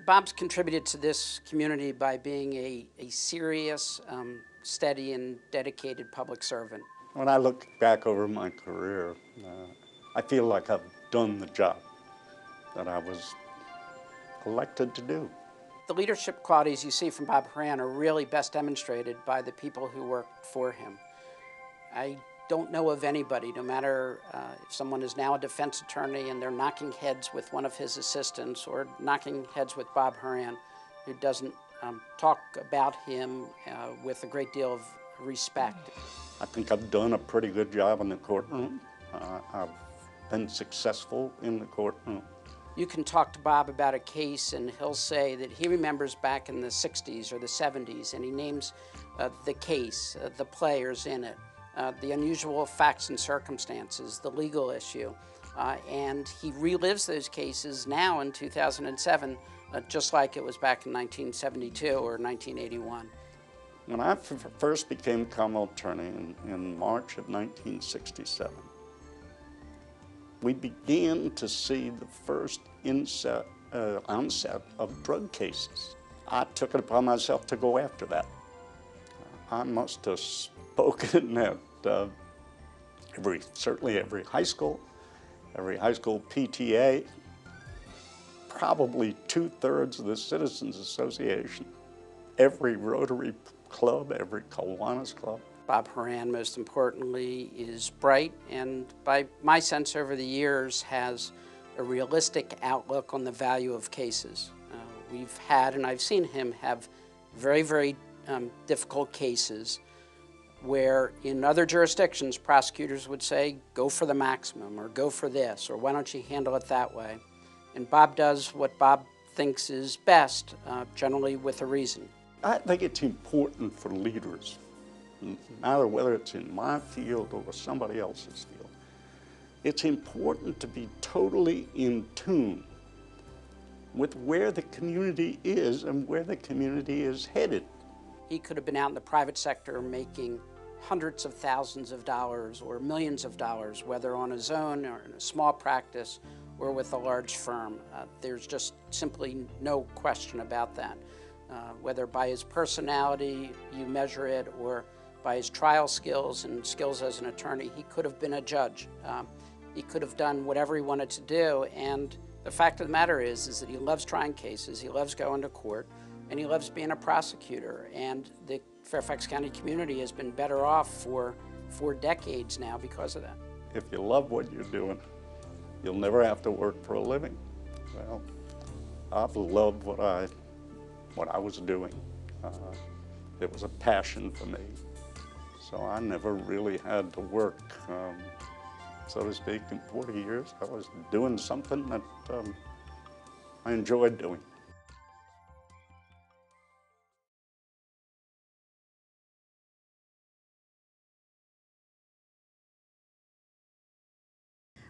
Bob's contributed to this community by being a serious, steady, and dedicated public servant. When I look back over my career, I feel like I've done the job that I was elected to do. The leadership qualities you see from Bob Horan are really best demonstrated by the people who worked for him. I don't know of anybody, no matter if someone is now a defense attorney and they're knocking heads with one of his assistants or knocking heads with Bob Horan, who doesn't talk about him with a great deal of respect. I think I've done a pretty good job in the courtroom. I've been successful in the courtroom. You can talk to Bob about a case and he'll say that he remembers back in the 60s or the 70s, and he names the case, the players in it, the unusual facts and circumstances, the legal issue, and he relives those cases now in 2007, just like it was back in 1972 or 1981. When I first became common attorney in March of 1967, we began to see the first onset of drug cases. I took it upon myself to go after that. I must have spoken at certainly every high school PTA, probably 2/3 of the Citizens Association, every Rotary Club, every Kiwanis Club. Bob Horan, most importantly, is bright and, by my sense over the years, has a realistic outlook on the value of cases. We've had, and I've seen him have, very, very difficult cases where in other jurisdictions prosecutors would say, go for the maximum, or go for this, or why don't you handle it that way? And Bob does what Bob thinks is best, generally with a reason. I think it's important for leaders, no matter whether it's in my field or somebody else's field, it's important to be totally in tune with where the community is and where the community is headed. He could have been out in the private sector making hundreds of thousands of dollars or millions of dollars, whether on his own or in a small practice or with a large firm. There's just simply no question about that. Whether by his personality you measure it or by his trial skills and skills as an attorney, he could have been a judge. He could have done whatever he wanted to do, and the fact of the matter is that he loves trying cases, he loves going to court, and he loves being a prosecutor. And the Fairfax County community has been better off for decades now because of that. If you love what you're doing, you'll never have to work for a living. Well, I've loved what I was doing. It was a passion for me. So I never really had to work, so to speak, in 40 years. I was doing something that I enjoyed doing.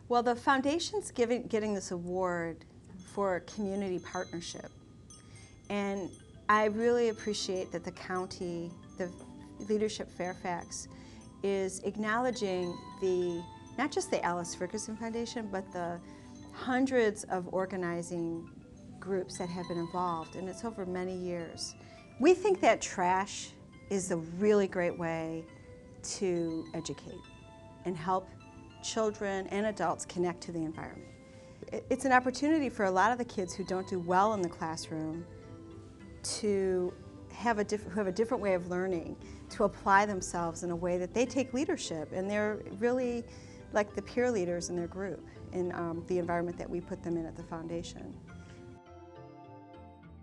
Well, the foundation's getting this award for community partnership. And I really appreciate that the county, the Leadership Fairfax, is acknowledging not just the Alice Ferguson Foundation, but the hundreds of organizing groups that have been involved, and it's over many years. We think that trash is a really great way to educate and help children and adults connect to the environment. It's an opportunity for a lot of the kids who don't do well in the classroom to have a different way of learning, to apply themselves in a way that they take leadership, and they're really like the peer leaders in their group in the environment that we put them in at the foundation.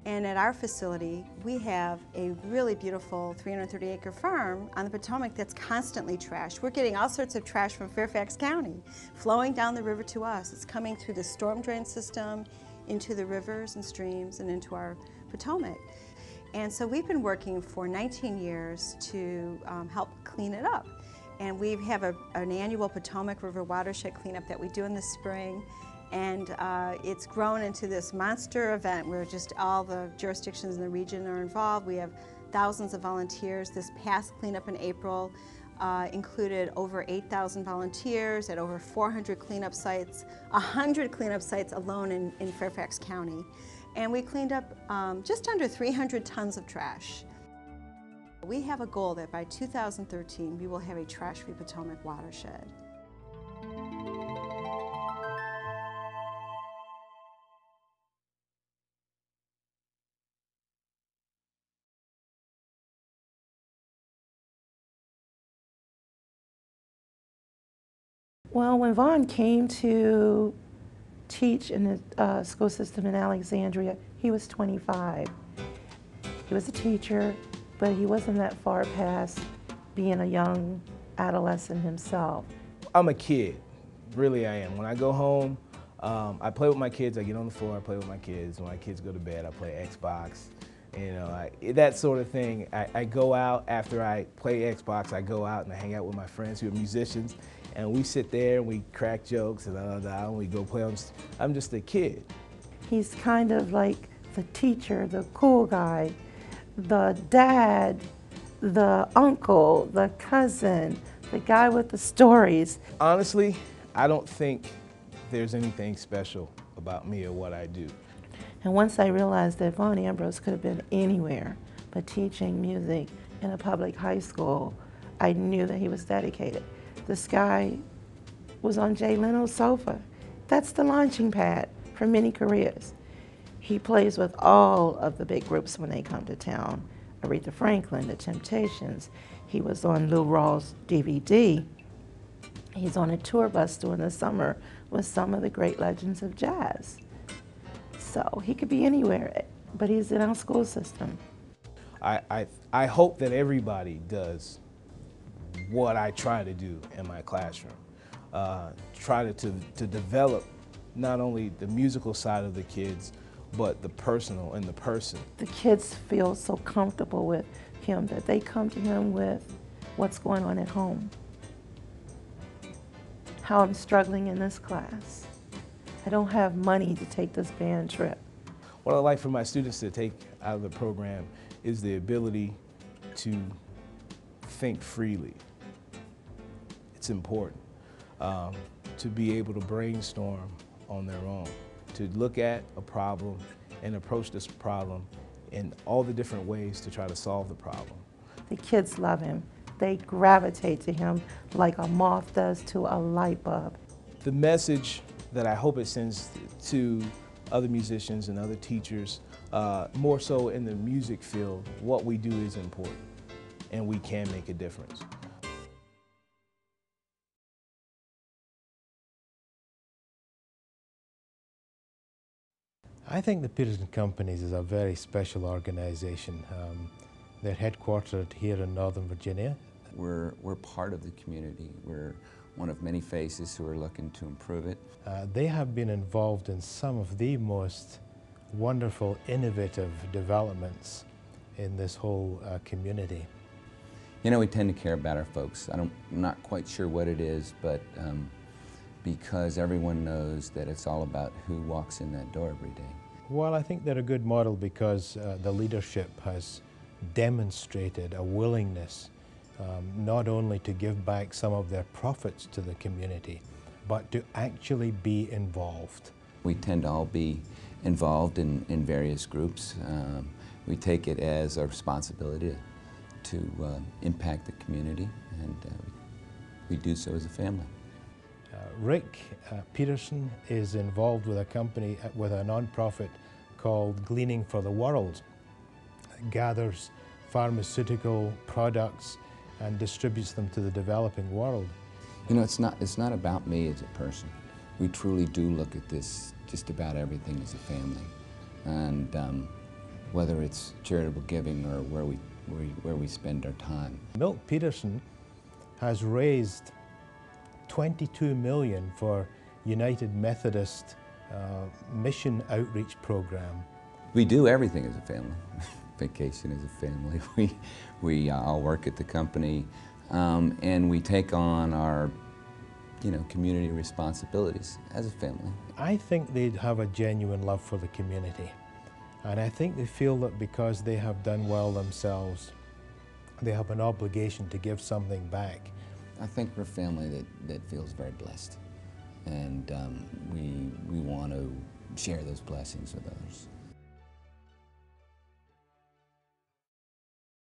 And at our facility, we have a really beautiful 330-acre farm on the Potomac that's constantly trashed. We're getting all sorts of trash from Fairfax County flowing down the river to us. It's coming through the storm drain system into the rivers and streams and into our Potomac. And so we've been working for 19 years to help clean it up. And we have an annual Potomac River watershed cleanup that we do in the spring. And it's grown into this monster event where just all the jurisdictions in the region are involved. We have thousands of volunteers. This past cleanup in April included over 8,000 volunteers at over 400 cleanup sites, 100 cleanup sites alone in Fairfax County. and we cleaned up just under 300 tons of trash. We have a goal that by 2013 we will have a trash-free Potomac watershed. Well, when Vaughn came to teach in the school system in Alexandria, he was 25. He was a teacher, but he wasn't that far past being a young adolescent himself. I'm a kid, really I am. When I go home, I play with my kids, I get on the floor, I play with my kids. When my kids go to bed, I play Xbox. You know, that sort of thing. I go out, after I play Xbox, I go out and I hang out with my friends who are musicians, and we sit there and we crack jokes and we go play on. I'm just a kid. He's kind of like the teacher, the cool guy, the dad, the uncle, the cousin, the guy with the stories. Honestly, I don't think there's anything special about me or what I do. And once I realized that Vaughn Ambrose could have been anywhere but teaching music in a public high school, I knew that he was dedicated. This guy was on Jay Leno's sofa. That's the launching pad for many careers. He plays with all of the big groups when they come to town. Aretha Franklin, The Temptations. He was on Lou Rawls' DVD. He's on a tour bus during the summer with some of the great legends of jazz. So he could be anywhere, but he's in our school system. I hope that everybody does what I try to do in my classroom. Try to develop not only the musical side of the kids, but the personal and the person. The kids feel so comfortable with him that they come to him with what's going on at home, how I'm struggling in this class. I don't have money to take this band trip. What I like for my students to take out of the program is the ability to think freely. It's important to be able to brainstorm on their own, to look at a problem and approach this problem in all the different ways to try to solve the problem. The kids love him. They gravitate to him like a moth does to a light bulb. The message that I hope it sends to other musicians and other teachers, more so in the music field, what we do is important and we can make a difference. I think the Peterson Companies is a very special organization. They're headquartered here in Northern Virginia. We're part of the community. We're one of many faces who are looking to improve it. They have been involved in some of the most wonderful, innovative developments in this whole community. You know, we tend to care about our folks. I'm not quite sure what it is, but because everyone knows that it's all about who walks in that door every day. Well, I think they're a good model because the leadership has demonstrated a willingness not only to give back some of their profits to the community, but to actually be involved. We tend to all be involved in various groups. We take it as a responsibility to impact the community, and we do so as a family. Rick Peterson is involved with a company, with a nonprofit called Gleaning for the World. It gathers pharmaceutical products and distributes them to the developing world. You know, it's not about me as a person. We truly do look at this, just about everything as a family. And whether it's charitable giving or where we spend our time. Milt Peterson has raised $22 million for United Methodist Mission Outreach Program. We do everything as a family. Vacation as a family. We all work at the company, and we take on our, community responsibilities as a family. I think they have a genuine love for the community, and I think they feel that because they have done well themselves, they have an obligation to give something back. I think we're a family that feels very blessed, and we want to share those blessings with others.